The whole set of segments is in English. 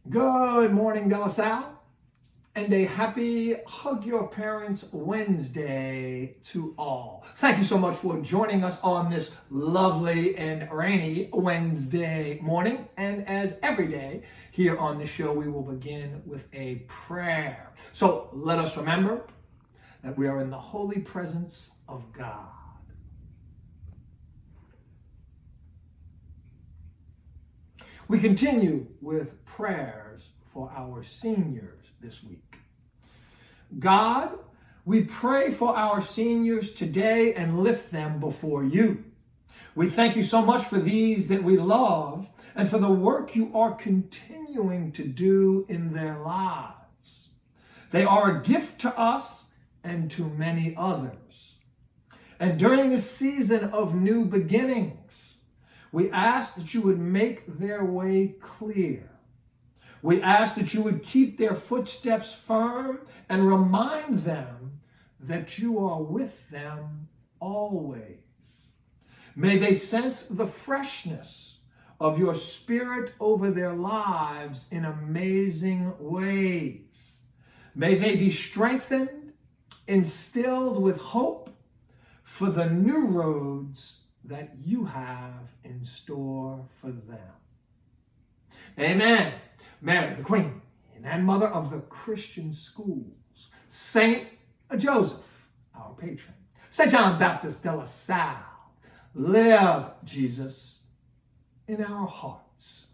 Good morning, De La Salle, and a happy Hug Your Parents Wednesday to all. Thank you so much for joining us on this lovely and rainy Wednesday morning. And as every day here on the show, we will begin with a prayer. So let us remember that we are in the holy presence of God. We continue with prayers for our seniors this week. God, we pray for our seniors today and lift them before you. We thank you so much for these that we love and for the work you are continuing to do in their lives. They are a gift to us and to many others. And during this season of new beginnings, we ask that you would make their way clear. We ask that you would keep their footsteps firm and remind them that you are with them always. May they sense the freshness of your spirit over their lives in amazing ways. May they be strengthened, instilled with hope for the new roads that you have in store for them. Amen. Mary, the Queen and Mother of the Christian schools, Saint Joseph, our patron, Saint John Baptist de La Salle, live, Jesus, in our hearts.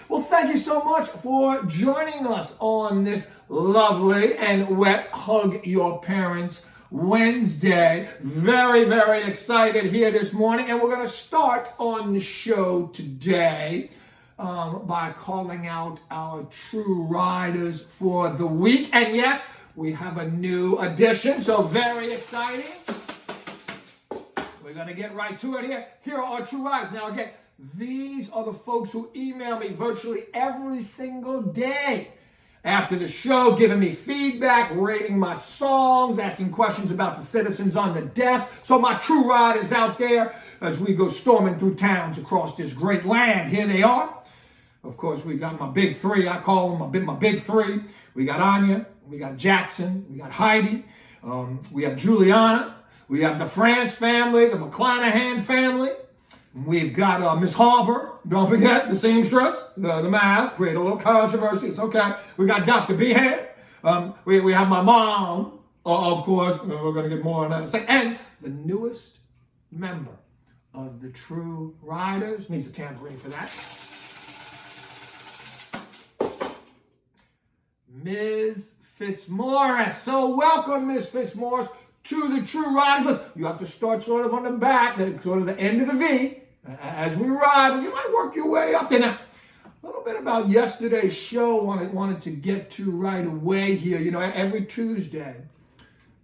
Well, thank you so much for joining us on this lovely and wet Hug Your Parents Wednesday. Very, very excited here this morning. And we're going to start on the show today by calling out our true riders for the week. And yes, we have a new addition, so very exciting. We're going to get right to it here. Here are our true riders. Now again, these are the folks who email me virtually every single day after the show, giving me feedback, rating my songs, asking questions about the citizens on the desk. So my true riders out there as we go storming through towns across this great land. Here they are. Of course, we got my big three. I call them my big three. We got Anya, we got Jackson, we got Heidi, we have Juliana, we have the France family, the McClanahan family. We've got Miss Harbour, don't forget, the seamstress, the math, create a little controversy, it's okay. We got Dr. Behan, we have my mom, of course, we're going to get more on that in a second, and the newest member of the True Riders, needs a tambourine for that, Ms. Fitzmaurice. So welcome, Ms. Fitzmaurice, to the True Riders list. You have to start sort of on the back, sort of the end of the V, as we ride, but you might work your way up there. Now, a little bit about yesterday's show, wanted to get to right away here. You know, every Tuesday,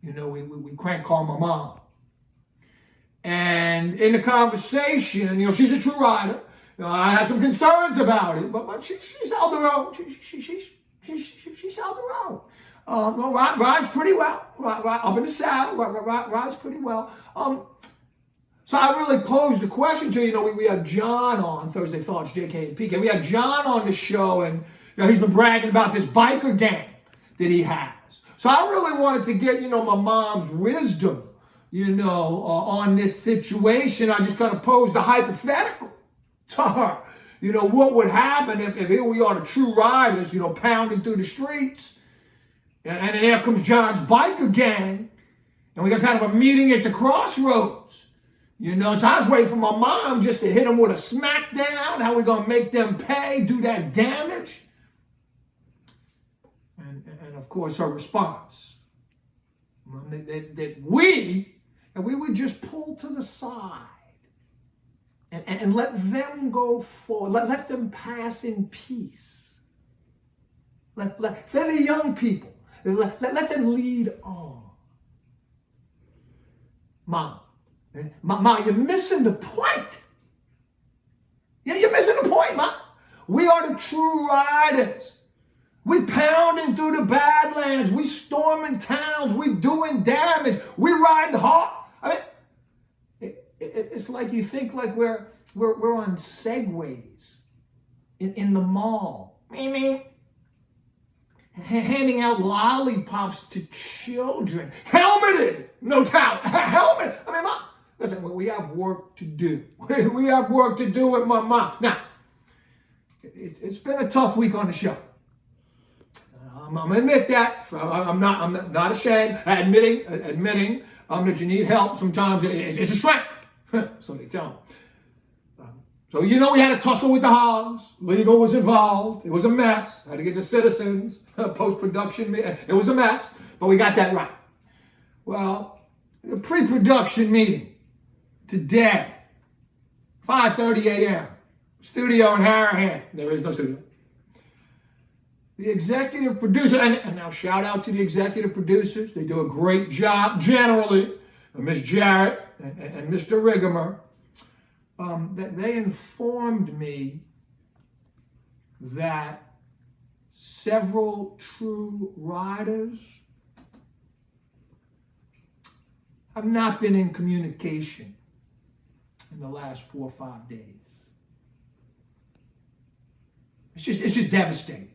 you know, we crank call my mom. And in the conversation, you know, she's a true rider. You know, I had some concerns about it, but she's held her own. She's held her own. Rides pretty well. Ride up in the saddle. Rides pretty well. So I really posed the question to you. You know, we had John on Thursday Thoughts, JK and PK. We had John on the show, and you know, he's been bragging about this biker gang that he has. So I really wanted to get, you know, my mom's wisdom, you know, on this situation. I just kind of posed a hypothetical to her. You know, what would happen if here we are, the True Riders, you know, pounding through the streets, and then there comes John's biker gang, and we got kind of a meeting at the crossroads. You know, so I was waiting for my mom just to hit them with a smackdown. How we going to make them pay, do that damage? And of course, her response, that we would just pull to the side and let them go forward. Let them pass in peace. They're the young people. Let them lead on. Mom, you're missing the point. Yeah, you're missing the point, Ma. We are the True Riders. We pounding through the Badlands. We storming towns. We doing damage. We riding hard. I mean, it's like you think like we're on segways in the mall handing out lollipops to children. Helmeted, no doubt. Helmet. Mom, listen, we have work to do. We have work to do with my mom. Now, it's been a tough week on the show. I'm going to admit that. I'm not ashamed. Admitting that you need help sometimes is a strength. So they tell me. So we had a tussle with the hogs. Legal was involved. It was a mess. Had to get the citizens, post-production. It was a mess, but we got that right. Well, the pre-production meeting today, 5:30 a.m., studio in Harahan. There is no studio. The executive producer, and now shout out to the executive producers. They do a great job generally. Ms. Jarrett and Mr. Rigamer. That they informed me that several true riders have not been in communication in the last 4 or 5 days. It's just devastating.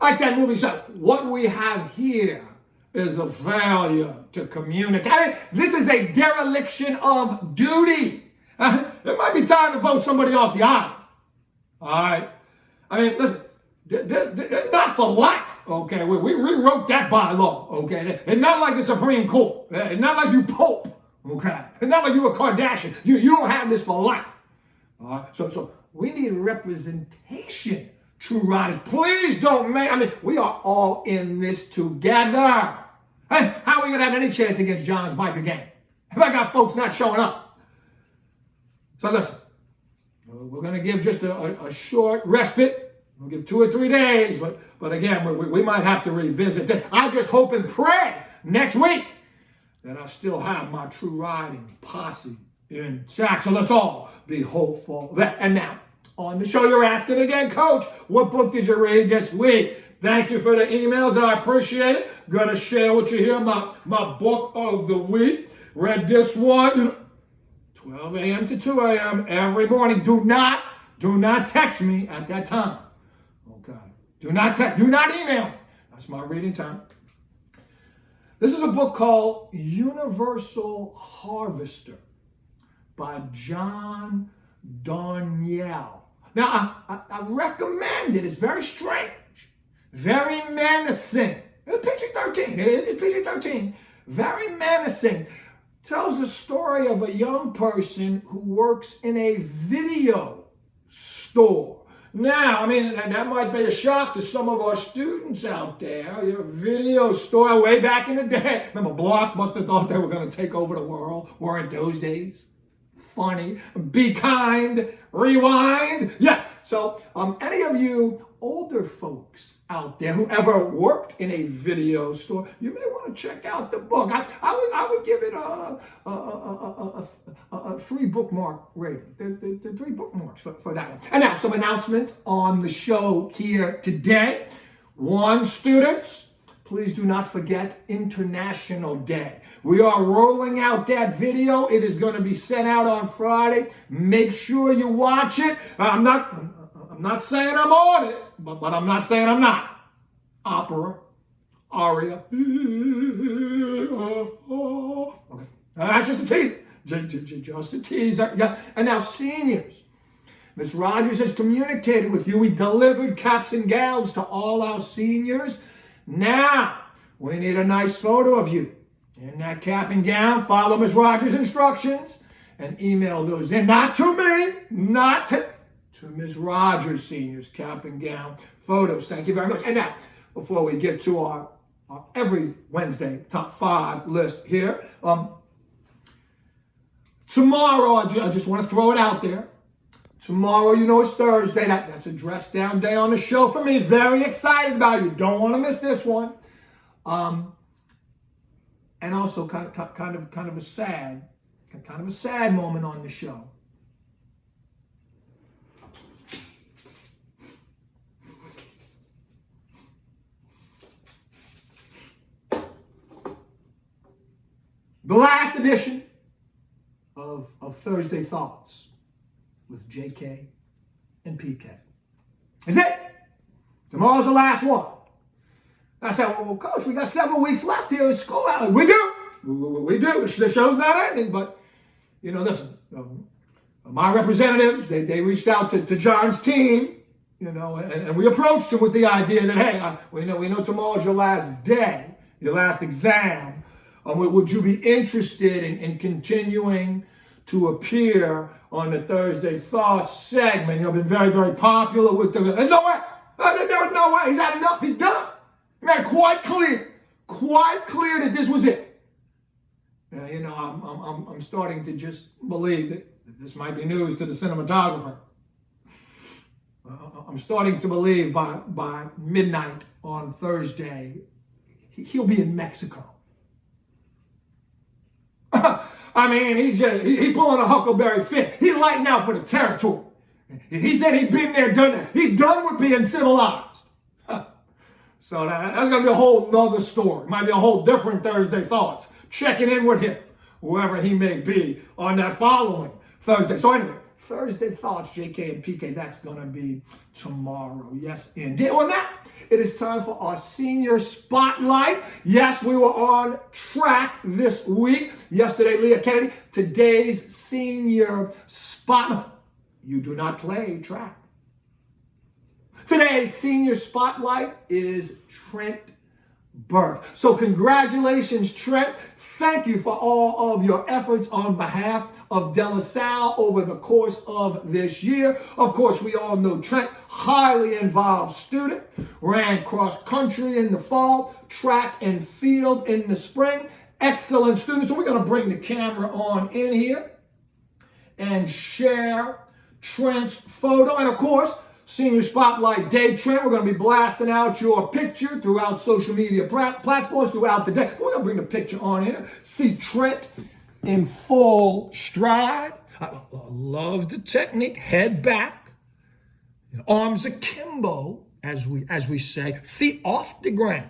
Like that movie said, what we have here is a failure to communicate. This is a dereliction of duty. It might be time to vote somebody off the island. All right. Listen, they're not for life. Okay. We rewrote that bylaw. Okay. It's not like the Supreme Court. It's not like you Pope. Okay. It's not like you a Kardashian. You don't have this for life. All right. So we need representation, true riders. Please don't we are all in this together. Hey, how are we going to have any chance against John's bike again if I got folks not showing up? So listen, we're going to give just a short respite. We'll give 2 or 3 days, but again, we might have to revisit this. I just hope and pray next week that I still have my true riding posse intact. So let's all be hopeful. And now, on the show, you're asking again, Coach, what book did you read this week? Thank you for the emails. I appreciate it. Going to share with you here my book of the week. Read this one. 12 a.m. to 2 a.m. every morning. Do not text me at that time. Okay. Do not email me. That's my reading time. This is a book called Universal Harvester by John Darnielle. Now, I recommend it. It's very strange, very menacing. It's PG-13. It's PG-13. Very menacing. Tells the story of a young person who works in a video store. Now, that might be a shock to some of our students out there. Your video store way back in the day. Remember, Blockbuster thought they were going to take over the world. Weren't those days? Funny. Be kind. Rewind. Yes. So, any of you older folks out there who ever worked in a video store, you may want to check out the book. I would give it a 3 bookmark rating. The 3 bookmarks for that one. And now some announcements on the show here today. 1, students, please do not forget International Day. We are rolling out that video. It is going to be sent out on Friday. Make sure you watch it. I'm not saying I'm on it, but I'm not saying I'm not. Opera, aria. Okay, that's just a teaser. Just a teaser. Yeah. And now, seniors, Ms. Rogers has communicated with you. We delivered caps and gowns to all our seniors. Now, we need a nice photo of you in that cap and gown. Follow Ms. Rogers' instructions and email those in. Not to me, not to Ms. Rogers Senior's cap and gown photos. Thank you very much. And now, before we get to our every Wednesday top 5 list here, tomorrow, I just want to throw it out there. Tomorrow, it's Thursday. That's a dress down day on the show for me. Very excited about you. Don't want to miss this one. And also kind of a sad moment on the show. The last edition of Thursday Thoughts with JK and PK. Is it? Tomorrow's the last one. I said, well, Coach, we got several weeks left here in school. We do. We do. The show's not ending. But, listen, my representatives, they reached out to John's team, and we approached him with the idea that, hey, we know tomorrow's your last day, your last exam. Would you be interested in continuing to appear on the Thursday Thoughts segment? Been very, very popular with them. And no way. There was no way. He's had enough. He's done. He made it quite clear that this was it. I'm starting to just believe that this might be news to the cinematographer. I'm starting to believe by midnight on Thursday, he'll be in Mexico. I mean, he's pulling a Huckleberry Finn. He's lighting out for the territory. He said he'd been there, done that. He's done with being civilized. So that's going to be a whole nother story. Might be a whole different Thursday Thoughts. Checking in with him, whoever he may be, on that following Thursday. So anyway, Thursday Thoughts, JK and PK, that's going to be tomorrow. Yes, indeed. Well, now it is time for our senior spotlight. Yes, we were on track this week. Yesterday, Leah Kennedy. Today's senior spotlight. You do not play track. Today's senior spotlight is Trent Burke. So congratulations, Trent. Thank you for all of your efforts on behalf of De La Salle over the course of this year. Of course, we all know Trent, highly involved student, ran cross country in the fall, track and field in the spring. Excellent student. So we're going to bring the camera on in here and share Trent's photo. And of course, Senior Spotlight Day, Trent, we're going to be blasting out your picture throughout social media platforms throughout the day. We're going to bring the picture on in. See Trent in full stride. I love the technique. Head back, arms akimbo, as we say, feet off the ground.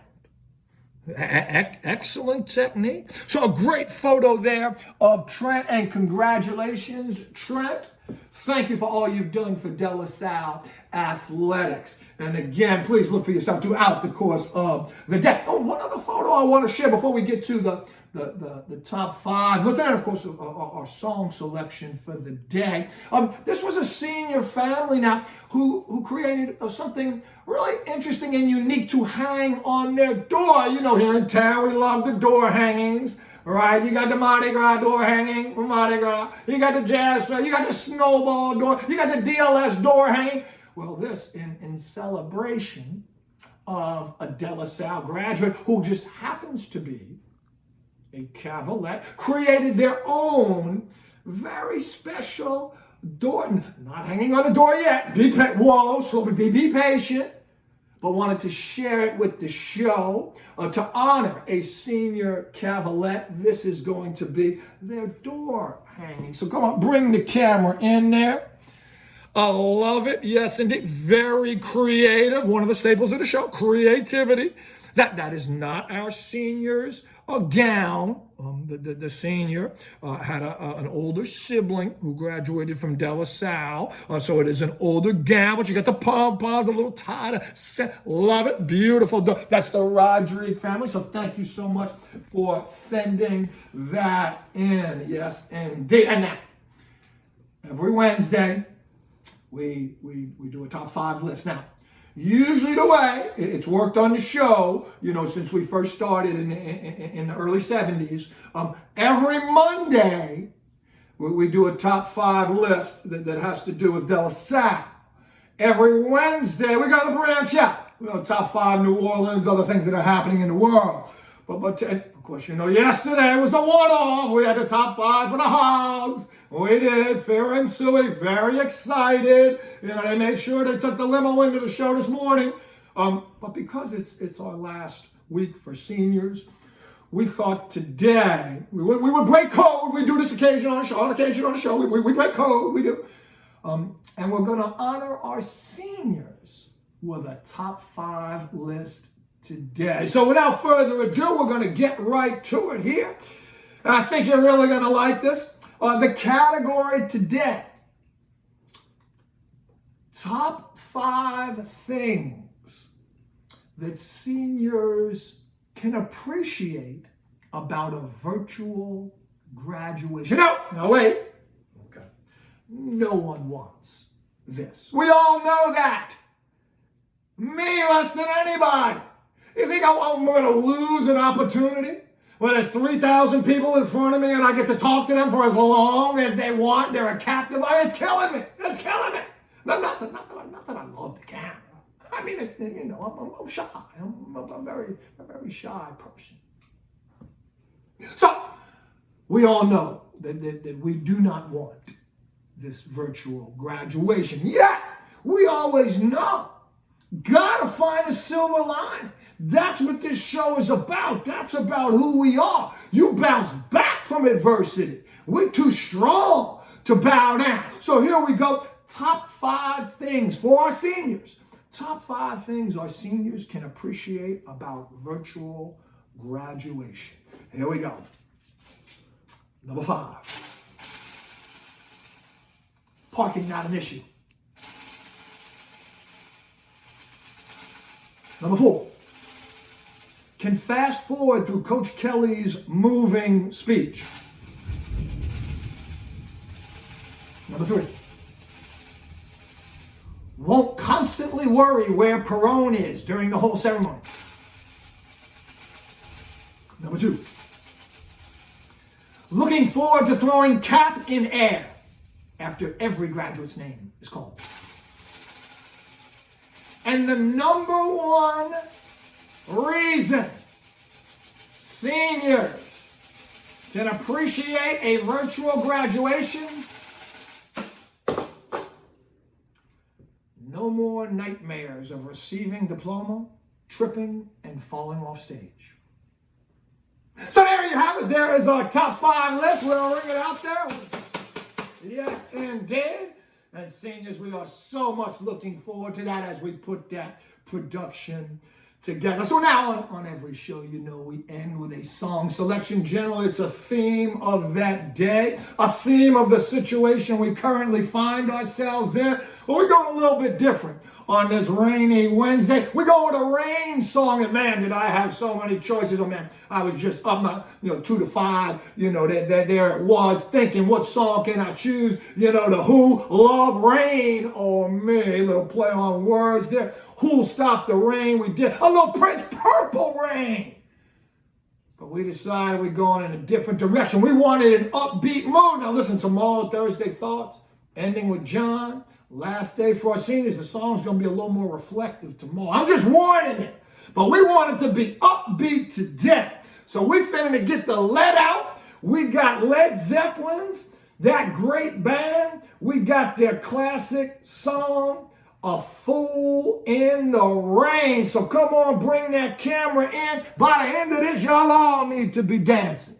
Excellent technique. So a great photo there of Trent, and congratulations, Trent. Thank you for all you've done for De La Salle athletics. And again, please look for yourself throughout the course of the day. Oh, one other photo I want to share before we get to the top five. Listen, and of course, our song selection for the day. This was a senior family now who created something really interesting and unique to hang on their door. Here in town, we love the door hangings. Right, you got the Mardi Gras door hanging, Mardi Gras. You got the jazz, you got the snowball door, you got the DLS door hanging. Well, this in celebration of a De La Salle graduate who just happens to be a Cavalier, created their own very special door. Not hanging on the door yet. Be patient. But wanted to share it with the show to honor a senior Cavalier. This is going to be their door hanging. So come on, bring the camera in there. I love it. Yes, indeed. Very creative. One of the staples of the show, creativity. That is not our seniors' gown. The senior had an older sibling who graduated from De La Salle. So it is an older gown, but you got the pom-poms, a little tighter. Love it. Beautiful. That's the Rodriguez family. So thank you so much for sending that in. Yes, indeed. And now, every Wednesday, we do a top five list. Now, usually the way it's worked on the show, since we first started in the early 70s, every Monday we do a top five list that has to do with De La Salle. Every Wednesday we got to branch out. Top five New Orleans, other things that are happening in the world. But of course, yesterday was a one-off. We had the top five for the Hogs. We did. Farrah and Suey, very excited. They made sure they took the limo into the show this morning. But because it's our last week for seniors, we thought today we would break code. We do this on occasion on the show. We break code. We do. And we're going to honor our seniors with a top five list today. So without further ado, we're going to get right to it here. And I think you're really going to like this. The category today, top five things that seniors can appreciate about a virtual graduation? No, wait. Okay. No one wants this. We all know that. Me less than anybody. You think I'm going to lose an opportunity when there's 3,000 people in front of me and I get to talk to them for as long as they want? They're a captive. I mean, it's killing me. It's killing me. Not that I love the camera. I mean, it's, I'm shy. I'm a very shy person. So, we all know that we do not want this virtual graduation. Yet, we always know, gotta find a silver lining. That's what this show is about. That's about who we are. You bounce back from adversity. We're too strong to bow down. So here we go. Top 5 things for our seniors. Top 5 things our seniors can appreciate about virtual graduation. Here we go. Number 5. Parking not an issue. Number 4. Can fast forward through Coach Kelly's moving speech. Number 3. Won't constantly worry where Perone is during the whole ceremony. Number 2. Looking forward to throwing cap in air after every graduate's name is called. And the number 1 reason seniors can appreciate a virtual graduation: no more nightmares of receiving diploma, tripping, and falling off stage. So there you have it. There is our top 5 list. We'll ring it out there. Yes, indeed. And seniors, we are so much looking forward to that as we put that production together. So now on every show, we end with a song selection. Generally, it's a theme of that day, a theme of the situation we currently find ourselves in. But we're going a little bit different on this rainy Wednesday. We go with a rain song, and man, did I have so many choices. Oh man, I was just up 2 to 5, there it was, thinking what song can I choose? The Who, Love Rain, or me, little play on words there. Who'll Stop the Rain? We did a little Prince, Purple Rain. But we decided we're going in a different direction. We wanted an upbeat mood. Now listen, tomorrow, Thursday Thoughts, ending with John. Last day for our seniors. The song's going to be a little more reflective tomorrow. I'm just warning you. But we want it to be upbeat today. So we're finna to get the lead out. We got Led Zeppelin's, that great band. We got their classic song, A Fool in the Rain. So come on, bring that camera in. By the end of this, y'all all need to be dancing.